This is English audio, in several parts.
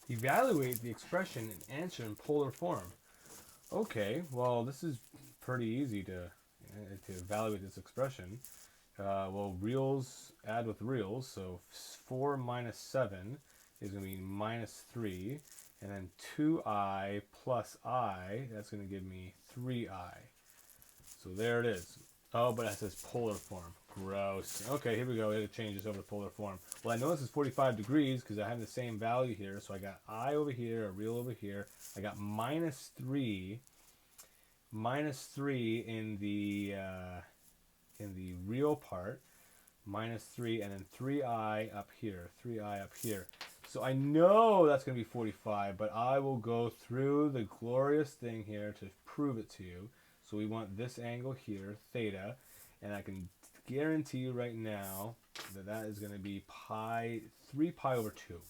Evaluate the expression and answer in polar form. Okay, well, this is pretty easy to evaluate this expression. Well, reals add with reals, so 4 minus 7 is going to be minus 3, and then 2i plus I, that's going to give me 3i. So there it is. Oh, but it says polar form. Gross. Okay, here we go. It changes over to polar form. Well, I know this is 45 degrees because I have the same value here. So I got I over here, a real over here. I got minus 3 in the real part, minus 3, and then 3i up here, 3i up here. So I know that's going to be 45, but I will go through the glorious thing here to prove it to you. So we want this angle here, theta, and I can guarantee you right now that that is going to be 3 pi over 2.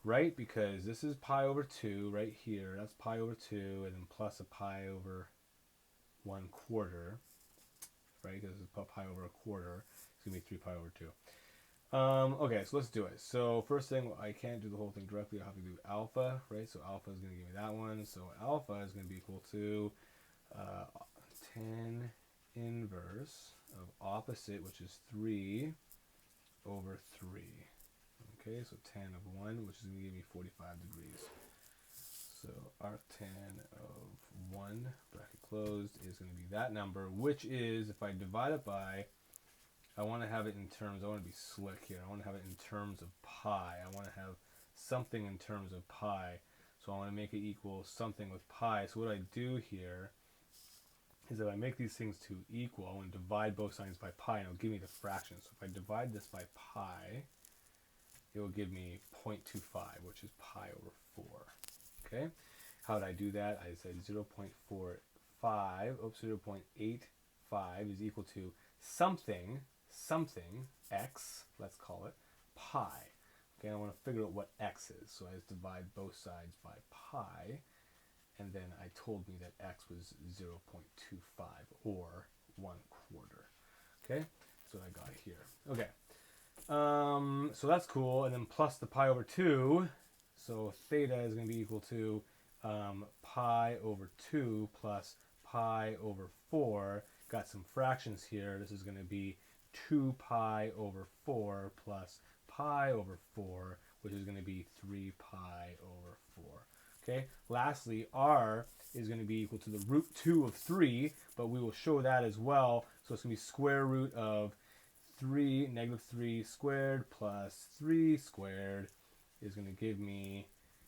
Right? Because this is pi over 2 right here. That's pi over 2, and then plus a pi over 1/4. Right? Because it's pi over 1/4. It's going to be 3 pi over 2. Okay, so let's do it. So first thing, I can't do the whole thing directly. I'll have to do alpha, right? So alpha is going to give me that one. So alpha is going to be equal to tan inverse of opposite, which is 3 over 3. Okay, so tan of 1, which is going to give me 45 degrees. So arctan of 1, bracket closed, is going to be that number, which is, if I divide it by, I want to have it in terms, I want to be slick here. I want to have it in terms of pi. I want to have something in terms of pi. So I want to make it equal something with pi. So what I do here is if I make these things to equal, I want to divide both sides by pi, and it'll give me the fraction. So if I divide this by pi, it will give me 0.25, which is pi over 4. Okay? How did I do that? I said 0.85 is equal to something, x, let's call it, pi. Okay, I want to figure out what x is. So I just divide both sides by pi, and then I told me that x was 0.25 or 1/4. Okay, that's what I got here. Okay, so that's cool. And then plus the pi over 2. So theta is going to be equal to pi over 2 plus pi over 4. Got some fractions here. This is going to be 2 pi over 4 plus pi over 4, which is going to be 3 pi over 4. Okay. Lastly, r is going to be equal to the root 2 of 3, but we will show that as well. So it's going to be square root of negative 3 squared plus 3 squared is going to give me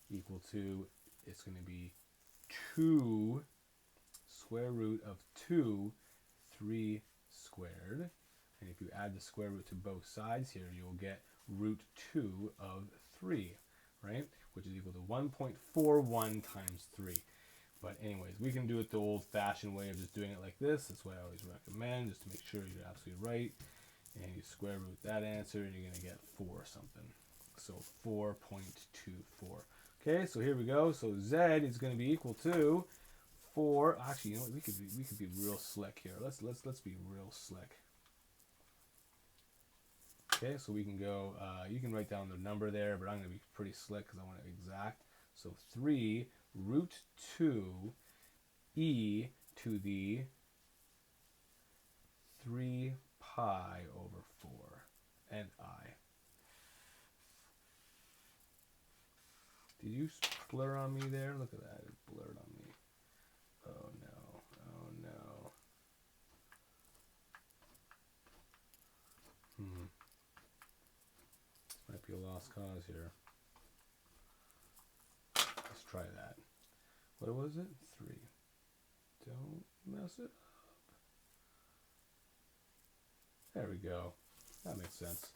equal to, it's going to be 2 square root of 2, 3 squared. And if you add the square root to both sides here, you'll get root 2 of 3, right? Which is equal to 1.41 times 3. But anyways, we can do it the old-fashioned way of just doing it like this. That's what I always recommend, just to make sure you're absolutely right. And you square root that answer, and you're going to get 4 something. So 4.24. Okay, so here we go. So z is going to be equal to 4. Actually, you know what? We could be real slick here. Let's be real slick. Okay, so we can go. You can write down the number there, but I'm going to be pretty slick because I want it exact. So 3 root 2 e to the 3 pi over 4 and I. Did you blur on me there? Look at that, it blurred on me. Oh no, oh no. This might be a lost cause here. Let's try that. What was it? 3. Don't mess it up. There we go. That makes sense.